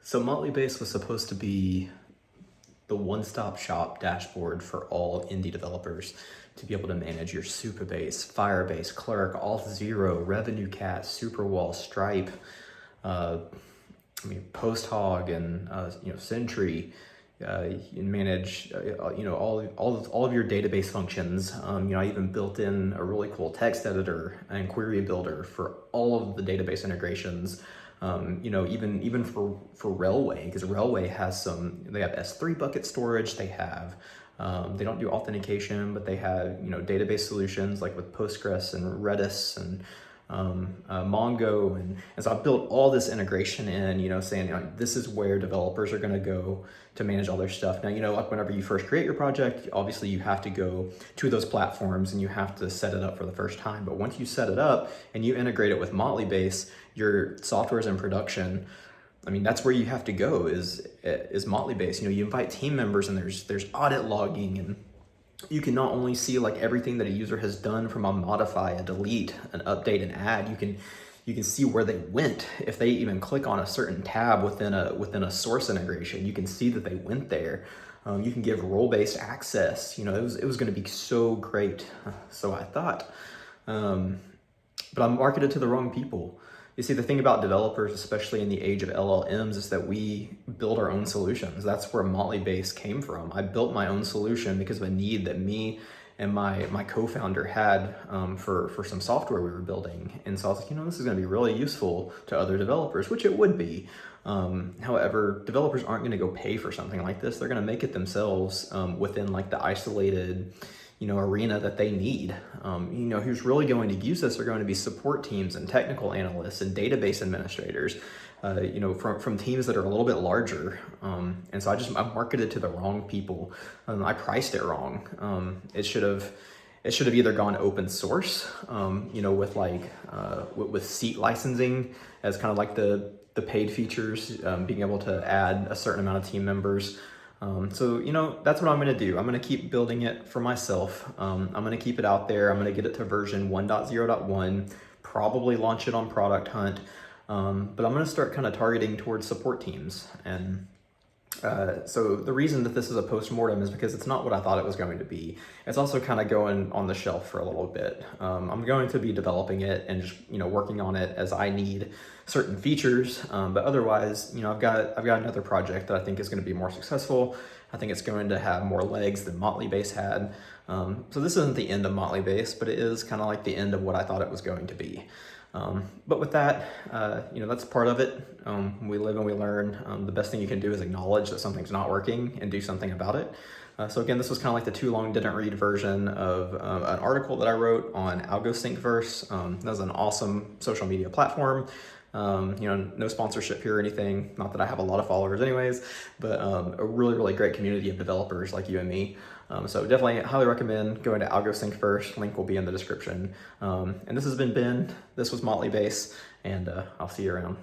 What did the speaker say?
So MotleyBase was supposed to be the one-stop shop dashboard for all indie developers to be able to manage your Supabase, Firebase, Clerk, Auth0, RevenueCat, Superwall, Stripe, PostHog, and Sentry. You manage all of your database functions. I even built in a really cool text editor and query builder for all of the database integrations. Even for Railway, because Railway has they have S3 bucket storage. They have they don't do authentication, but they have database solutions like with Postgres and Redis and Mongo, and so I built all this integration in, saying this is where developers are going to go to manage all their stuff. Now, like whenever you first create your project, obviously you have to go to those platforms and you have to set it up for the first time. But once you set it up and you integrate it with MotleyBase, your software is in production. That's where you have to go is MotleyBase. You invite team members and there's audit logging, and you can not only see like everything that a user has done from a modify, a delete, an update, an add. You can see where they went. If they even click on a certain tab within a source integration, you can see that they went there. You can give role-based access. It was going to be so great. So I thought, but I'm marketed to the wrong people. You see, the thing about developers, especially in the age of LLMs, is that we build our own solutions. That's where MotleyBase came from. I built my own solution because of a need that me and my co-founder had for some software we were building. And so I was like, this is going to be really useful to other developers, which it would be. However, developers aren't going to go pay for something like this. They're going to make it themselves within like the isolated arena that they need. Who's really going to use this are going to be support teams and technical analysts and database administrators, from teams that are a little bit larger. And so I marketed to the wrong people. I priced it wrong. It should have either gone open source, with seat licensing as kind of like the paid features, being able to add a certain amount of team members. So that's what I'm going to do. I'm going to keep building it for myself. I'm going to keep it out there. I'm going to get it to version 1.0.1, probably launch it on Product Hunt. But I'm going to start kind of targeting towards support teams. And so the reason that this is a postmortem is because it's not what I thought it was going to be. It's also kind of going on the shelf for a little bit. I'm going to be developing it and just working on it as I need certain features. But otherwise, I've got another project that I think is going to be more successful. I think it's going to have more legs than MotleyBase had. So this isn't the end of MotleyBase, but it is kind of like the end of what I thought it was going to be. But with that, that's part of it. We live and we learn. The best thing you can do is acknowledge that something's not working and do something about it. So again, this was kind of like the too long didn't read version of an article that I wrote on AlgoSyncverse. That was an awesome social media platform. No sponsorship here or anything. Not that I have a lot of followers anyways, but a really, really great community of developers like you and me. So definitely highly recommend going to AlgoSyncverse. Link will be in the description. And this has been Ben. This was MotleyBase, and I'll see you around.